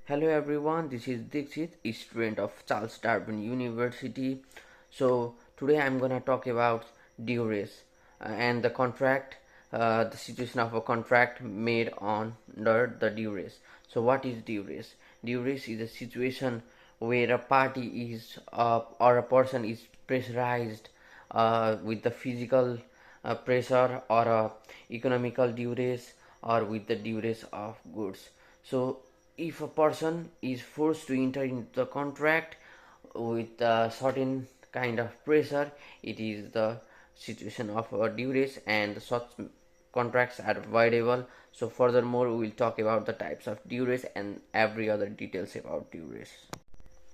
Hello everyone, this is Dixit, a student of Charles Darwin University. So today I'm gonna talk about Duress and the contract, the situation of a contract made under the Duress. So what is Duress? Duress is a situation where a party is or a person is pressurized with the physical pressure or economical duress or with the duress of goods. So if a person is forced to enter into the contract with a certain kind of pressure, it is the situation of a duress, and such contracts are avoidable. So furthermore, we will talk about the types of duress and every other details about duress.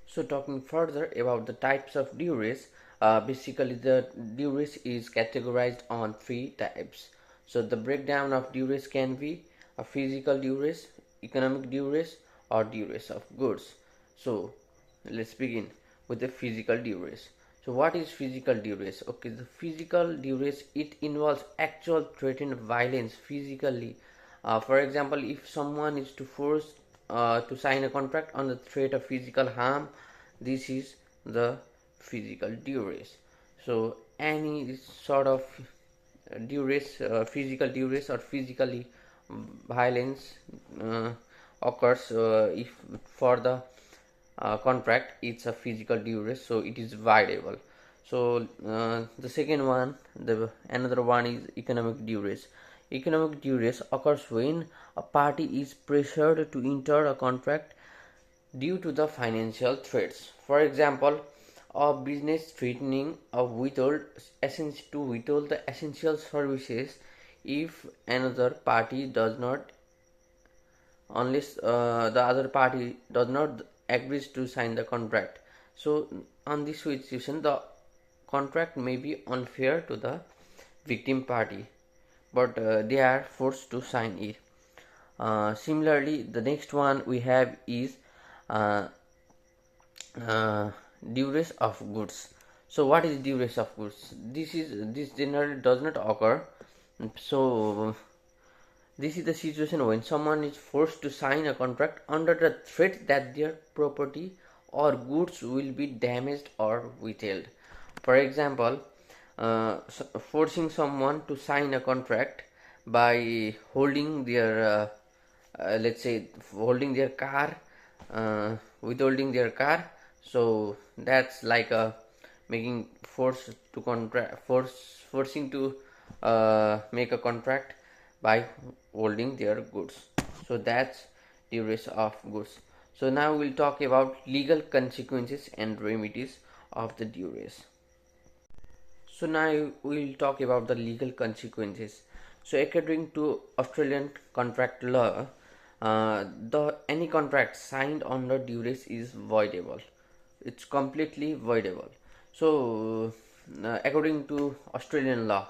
So talking further about the types of duress, basically the duress is categorized on three types. So the breakdown of duress can be a physical duress, economic duress, or duress of goods. So let's begin with the physical duress. So what is physical duress? Okay, the physical duress, it involves actual threatened violence physically. For example, if someone is to force to sign a contract on the threat of physical harm, this is the physical duress. So any sort of duress, physical duress or physically violence uh, occurs if for the contract it's a physical duress, so it is violable. So the second one, the another one is economic duress. Economic duress occurs when a party is pressured to enter a contract due to the financial threats. For example, a business threatening a to withhold the essential services if another party does not, unless the other party does not agrees to sign the contract. So on this situation, the contract may be unfair to the victim party, but they are forced to sign it. Similarly, the next one we have is uh, duress of goods. So what is duress of goods? This generally does not occur. So this is the situation when someone is forced to sign a contract under the threat that their property or goods will be damaged or withheld. For example, forcing someone to sign a contract by holding their, let's say, holding their car, withholding their car. So that's like a making force to contract, forcing to make a contract by holding their goods. So that's duress of goods. So now we'll talk about legal consequences and remedies of the duress. So now we'll talk about the legal consequences. So according to Australian contract law, the any contract signed under duress is voidable. It's completely voidable. So according to Australian law,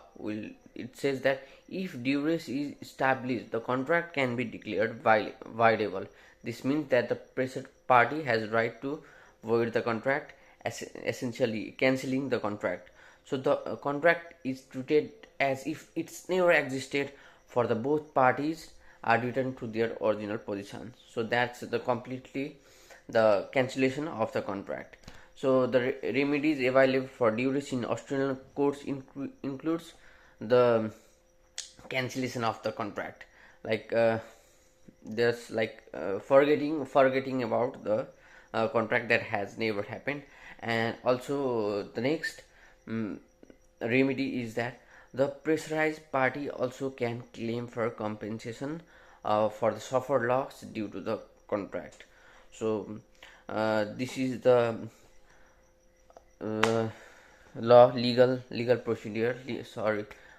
it says that if duress is established, the contract can be declared voidable. This means that the present party has right to void the contract, essentially cancelling the contract. So the contract is treated as if it's never existed for the both parties are returned to their original position. So that's the completely the cancellation of the contract. So the remedies available for duress in Australian courts includes the cancellation of the contract, like there's like forgetting about the contract that has never happened. And also the next um, remedy is that the pressurized party also can claim for compensation for the suffered loss due to the contract. So this is the uh, legal procedure,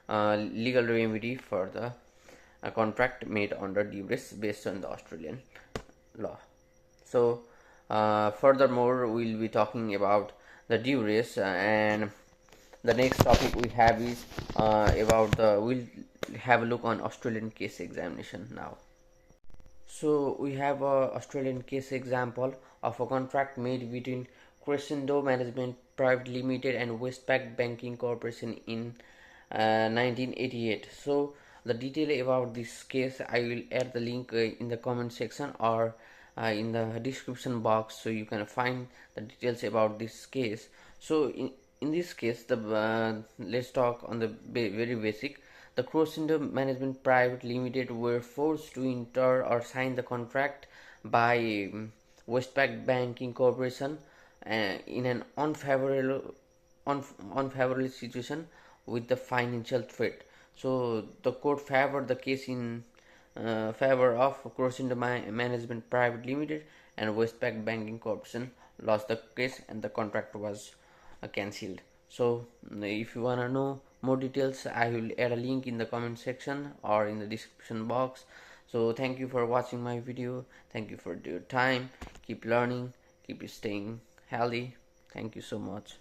legal remedy for the contract made under duress based on the Australian law. So furthermore, we'll be talking about the duress, and the next topic we have is about the we'll have a look on Australian case examination now. So we have a Australian case example of a contract made between Crescendo Management Private Limited and Westpac Banking Corporation in 1988. So the detail about this case I will add the link in the comment section, or in the description box, so you can find the details about this case. So in this case, the let's talk on the very basic. The Crescendo Management Private Limited were forced to enter or sign the contract by Westpac Banking Corporation in an unfavorable situation with the financial threat. So the court favored the case in favor of Crescendo Management Private Limited, and Westpac Banking Corporation lost the case and the contract was cancelled. So if you wanna know more details, I will add a link in the comment section or in the description box. So thank you for watching my video. Thank you for your time. Keep learning. Keep staying healthy. Thank you so much.